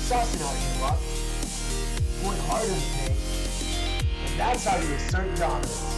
sussing out of your luck, going hard in the paint, and that's how you assert dominance.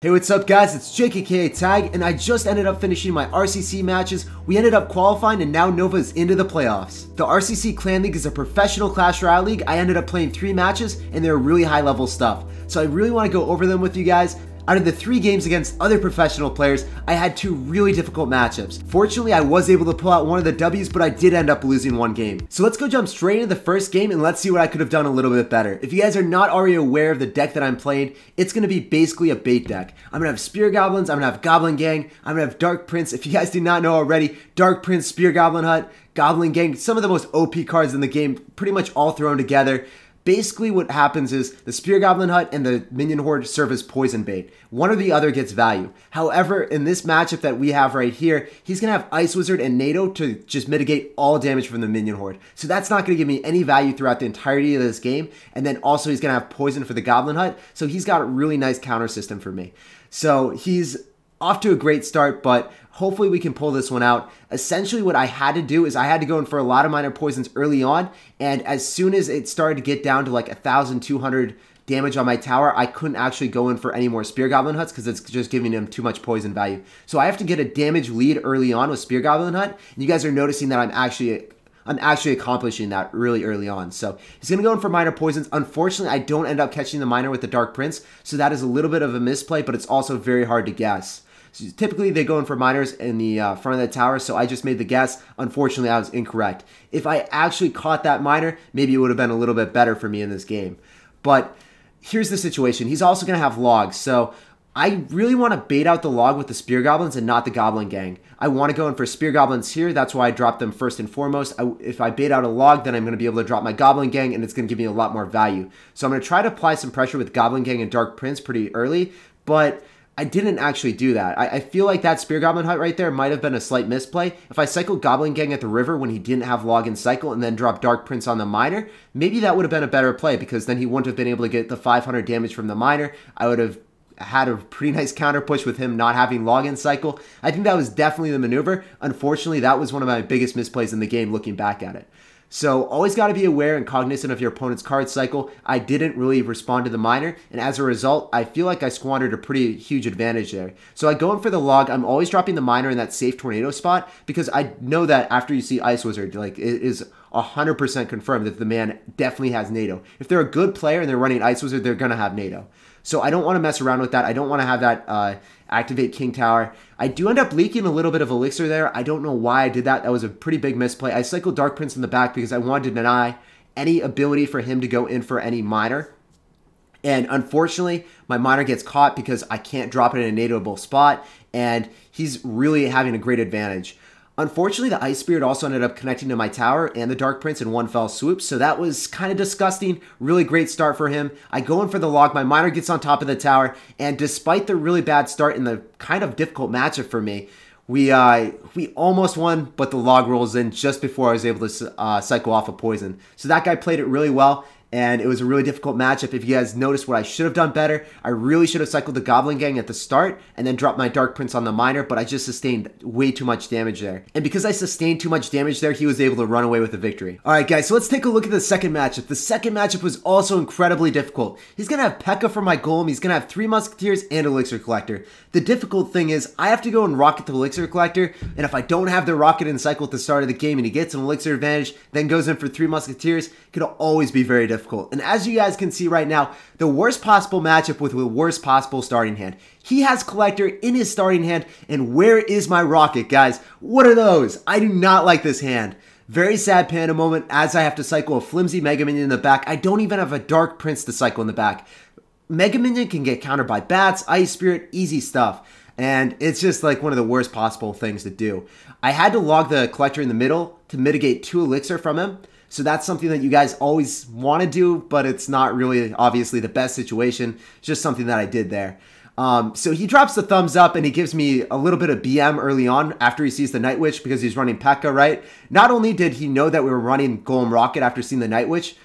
Hey, what's up guys, it's Jake aka Tag, and I just ended up finishing my RCC matches. We ended up qualifying and now Nova is into the playoffs. The RCC Clan League is a professional Clash Royale league. I ended up playing 3 matches and they're really high level stuff. So I really want to go over them with you guys. Out of the 3 games against other professional players, I had 2 really difficult matchups. Fortunately, I was able to pull out one of the W's, but I did end up losing 1 game. So let's go jump straight into the first game and let's see what I could have done a little bit better. If you guys are not already aware of the deck that I'm playing, it's going to be basically a bait deck. I'm going to have Spear Goblins, I'm going to have Goblin Gang, I'm going to have Dark Prince. If you guys do not know already, Dark Prince, Spear Goblin Hut, Goblin Gang, some of the most OP cards in the game, pretty much all thrown together. Basically what happens is the Spear Goblin Hut and the Minion Horde serve as poison bait. One or the other gets value. However, in this matchup that we have right here, he's going to have Ice Wizard and NATO to just mitigate all damage from the Minion Horde. So that's not going to give me any value throughout the entirety of this game. And then also he's going to have poison for the Goblin Hut. So he's got a really nice counter system for me. So he's off to a great start, but hopefully we can pull this one out. Essentially what I had to do is I had to go in for a lot of minor poisons early on, and as soon as it started to get down to like 1,200 damage on my tower, I couldn't actually go in for any more Spear Goblin Huts because it's just giving him too much poison value. So I have to get a damage lead early on with Spear Goblin Hut, and you guys are noticing that I'm actually accomplishing that really early on. So he's going to go in for minor poisons. Unfortunately, I don't end up catching the minor with the Dark Prince, so that is a little bit of a misplay, but it's also very hard to guess. So typically, they go in for minors in the front of the tower, so I just made the guess. Unfortunately, I was incorrect. If I actually caught that minor, maybe it would have been a little bit better for me in this game. But here's the situation. He's also going to have logs, so I really want to bait out the log with the Spear Goblins and not the Goblin Gang. I want to go in for Spear Goblins here. That's why I dropped them first and foremost. If I bait out a log, then I'm going to be able to drop my Goblin Gang, and it's going to give me a lot more value. So I'm going to try to apply some pressure with Goblin Gang and Dark Prince pretty early, but I didn't actually do that. I feel like that Spear Goblin Hut right there might have been a slight misplay. If I cycled Goblin Gang at the river when he didn't have log and cycle and then dropped Dark Prince on the miner, maybe that would have been a better play because then he wouldn't have been able to get the 500 damage from the miner. I would have had a pretty nice counter push with him not having log and cycle. I think that was definitely the maneuver. Unfortunately, that was one of my biggest misplays in the game looking back at it. So always got to be aware and cognizant of your opponent's card cycle. I didn't really respond to the miner, and as a result, I feel like I squandered a pretty huge advantage there. So I go in for the log. I'm always dropping the miner in that safe tornado spot because I know that after you see Ice Wizard, like it is 100% confirmed that the man definitely has NATO. If they're a good player and they're running Ice Wizard, they're going to have NATO. So I don't want to mess around with that. I don't want to have that activate King Tower. I do end up leaking a little bit of Elixir there. I don't know why I did that. That was a pretty big misplay. I cycled Dark Prince in the back because I wanted to deny any ability for him to go in for any miner. And unfortunately, my miner gets caught because I can't drop it in a natoable spot, and he's really having a great advantage. Unfortunately, the Ice Spirit also ended up connecting to my tower and the Dark Prince in one fell swoop, so that was kind of disgusting. Really great start for him. I go in for the log, my miner gets on top of the tower, and despite the really bad start in the kind of difficult matchup for me, we almost won, but the log rolls in just before I was able to cycle off a poison. So that guy played it really well, and it was a really difficult matchup. If you guys noticed what I should have done better, I really should have cycled the Goblin Gang at the start and then dropped my Dark Prince on the miner, but I just sustained way too much damage there. And because I sustained too much damage there, he was able to run away with the victory. Alright guys, so let's take a look at the second matchup. The second matchup was also incredibly difficult. He's going to have Pekka for my Golem, he's going to have 3 Musketeers and Elixir Collector. The difficult thing is, I have to go and rocket the Elixir Collector, and if I don't have the rocket and cycle at the start of the game and he gets an Elixir advantage, then goes in for 3 Musketeers, it could always be very difficult. And as you guys can see right now, the worst possible matchup with the worst possible starting hand. He has Collector in his starting hand, and where is my rocket, guys? What are those? I do not like this hand. Very sad panda moment as I have to cycle a flimsy Mega Minion in the back. I don't even have a Dark Prince to cycle in the back. Mega Minion can get countered by Bats, Ice Spirit, easy stuff. And it's just like one of the worst possible things to do. I had to log the Collector in the middle to mitigate 2 Elixir from him. So that's something that you guys always want to do, but it's not really obviously the best situation. It's just something that I did there. So he drops the thumbs up and he gives me a little bit of BM early on after he sees the Night Witch because he's running Pekka, right? Not only did he know that we were running Golem Rocket after seeing the Night Witch,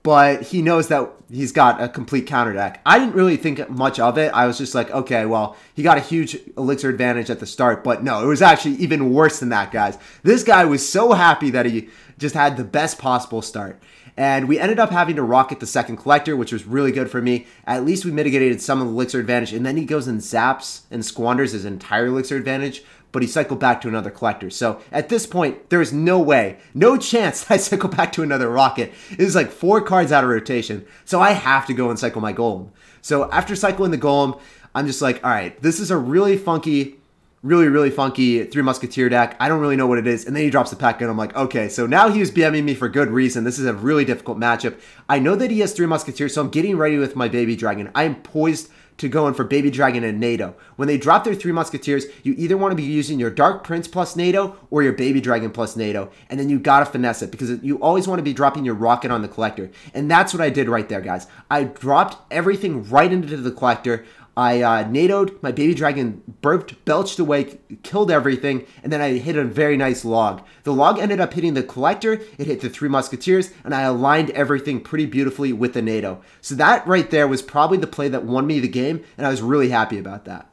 but he knows that he's got a complete counter deck. I didn't really think much of it. I was just like, okay, well, he got a huge elixir advantage at the start, but no, it was actually even worse than that, guys. This guy was so happy that he just had the best possible start. And we ended up having to rocket the second collector, which was really good for me. At least we mitigated some of the elixir advantage, and then he goes and zaps and squanders his entire elixir advantage, but he cycled back to another collector. So at this point, there is no way, no chance that I cycle back to another rocket. It was like 4 cards out of rotation, so I have to go and cycle my golem. So after cycling the golem, I'm just like, all right, this is a really funky, really funky 3 Musketeer deck. I don't really know what it is. And then he drops the pekka, and I'm like, okay, so now he was BMing me for good reason. This is a really difficult matchup. I know that he has 3 Musketeers, so I'm getting ready with my babydragon. I am poised to go in for babydragon and NATO. When they drop their 3 Musketeers, you either want to be using your Dark Prince plus NATO or your babydragon plus NATO, and then you gotta finesse it because you always want to be dropping your rocket on the collector. And that's what I did right there, guys. I dropped everything right into the collector. I NATO'd, my babydragon burped, belched away, killed everything, and then I hit a very nice log. The log ended up hitting the collector, it hit the 3 Musketeers, and I aligned everything pretty beautifully with the NATO. So that right there was probably the play that won me the game, and I was really happy about that.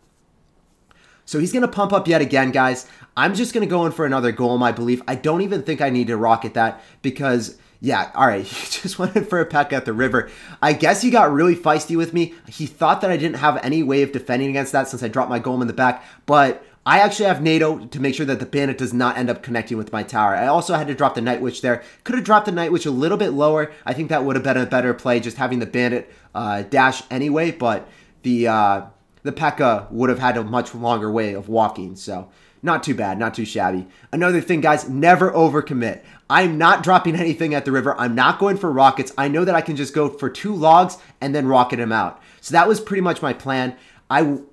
So he's going to pump up yet again, guys. I'm just going to go in for another golem, I believe. I don't even think I need to rocket that because... yeah, all right, he just went in for a pekka at the river. I guess he got really feisty with me. He thought that I didn't have any way of defending against that since I dropped my golem in the back, but I actually have NATO to make sure that the bandit does not end up connecting with my tower. I also had to drop the Night Witch there. Could have dropped the Night Witch a little bit lower. I think that would have been a better play, just having the bandit dash anyway, but the pekka would have had a much longer way of walking, so... not too bad, not too shabby. Another thing, guys, never overcommit. I'm not dropping anything at the river. I'm not going for rockets. I know that I can just go for 2 logs and then rocket him out. So that was pretty much my plan.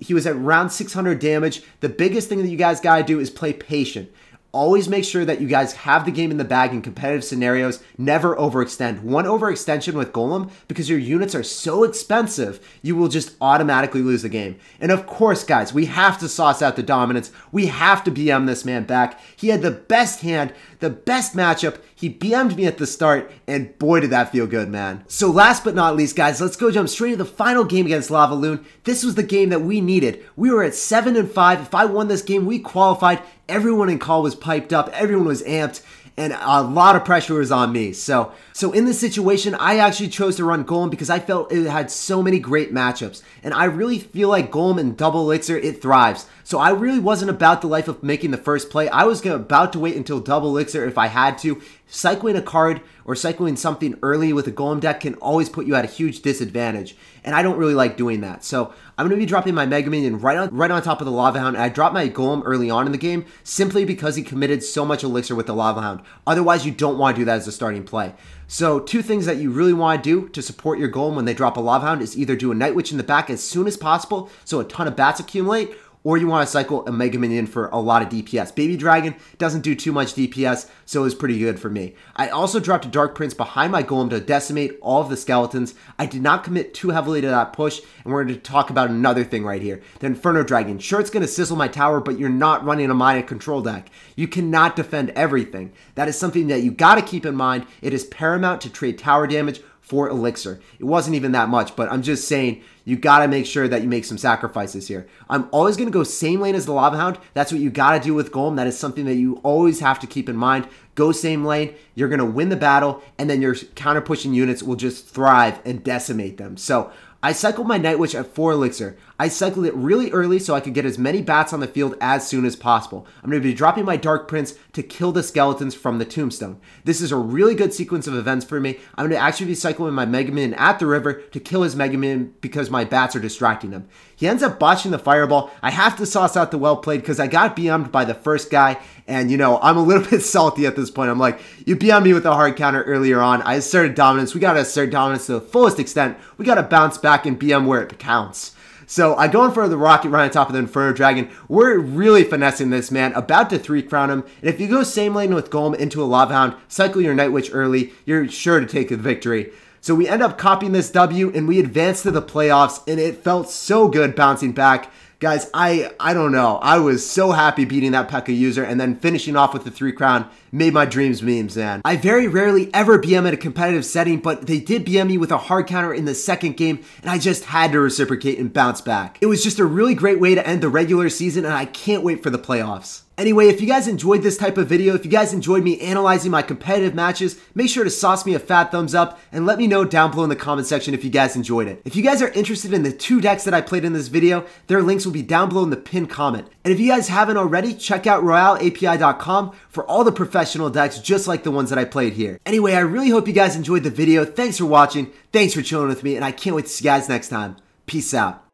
He was at around 600 damage. The biggest thing that you guys gotta do is play patient. Always make sure that you guys have the game in the bag in competitive scenarios. Never overextend. One overextension with Golem, because your units are so expensive, you will just automatically lose the game. And of course, guys, we have to sauce out the dominance. We have to BM this man back. He had the best hand, the best matchup. He BM'd me at the start, and boy, did that feel good, man. So last but not least, guys, let's go jump straight to the final game against Lavaloon. This was the game that we needed. We were at 7-5. If I won this game, we qualified. Everyone in call was piped up. Everyone was amped. And a lot of pressure was on me. So in this situation, I actually chose to run Golem because I felt it had so many great matchups. And I really feel like Golem and double elixir, it thrives. So I really wasn't about the life of making the first play. I was about to wait until double elixir if I had to. Cycling a card or cycling something early with a Golem deck can always put you at a huge disadvantage. And I don't really like doing that. So I'm going to be dropping my Mega Minion right on top of the Lava Hound. I dropped my Golem early on in the game simply because he committed so much elixir with the Lava Hound. Otherwise, you don't want to do that as a starting play. So 2 things that you really want to do to support your Golem when they drop a Lava Hound is either do a Night Witch in the back as soon as possible so a ton of bats accumulate, or you want to cycle a Mega Minion for a lot of DPS. Babydragon doesn't do too much DPS, so it was pretty good for me. I also dropped a Dark Prince behind my Golem to decimate all of the skeletons. I did not commit too heavily to that push, and we're going to talk about another thing right here. The Inferno Dragon. Sure, it's going to sizzle my tower, but you're not running a Mana control deck. You cannot defend everything. That is something that you got to keep in mind. It is paramount to trade tower damage for elixir. It wasn't even that much, but I'm just saying you gotta make sure that you make some sacrifices here. I'm always gonna go same lane as the Lava Hound. That's what you gotta do with Golem. That is something that you always have to keep in mind. Go same lane, you're gonna win the battle, and then your counter pushing units will just thrive and decimate them. So I cycled my Night Witch at 4 elixir. I cycled it really early so I could get as many bats on the field as soon as possible. I'm going to be dropping my Dark Prince to kill the skeletons from the tombstone. This is a really good sequence of events for me. I'm going to actually be cycling my Mega Minion at the river to kill his Mega Minion because my bats are distracting him. He ends up botching the fireball. I have to sauce out the well played because I got BM'd by the first guy, and you know, I'm a little bit salty at this point. I'm like, you BM'd me with a hard counter earlier on. I asserted dominance. We got to assert dominance to the fullest extent. We got to bounce back and BM where it counts. So I go in for the rocket right on top of the Inferno Dragon. We're really finessing this, man. About to 3-crown him. And if you go same lane with Golem into a Lava Hound, cycle your Night Witch early, you're sure to take the victory. So we end up copying this W, and we advance to the playoffs, and it felt so good bouncing back. Guys, I don't know. I was so happy beating that Pekka user and then finishing off with the 3-crown. Made my dreams memes, man. I very rarely ever BM at a competitive setting, but they did BM me with a hard counter in the second game, and I just had to reciprocate and bounce back. It was just a really great way to end the regular season, and I can't wait for the playoffs. Anyway, if you guys enjoyed this type of video, if you guys enjoyed me analyzing my competitive matches, make sure to sauce me a fat thumbs up and let me know down below in the comment section if you guys enjoyed it. If you guys are interested in the 2 decks that I played in this video, their links will be down below in the pinned comment. And if you guys haven't already, check out RoyaleAPI.com for all the professional decks just like the ones that I played here. Anyway, I really hope you guys enjoyed the video. Thanks for watching, thanks for chilling with me, and I can't wait to see you guys next time. Peace out.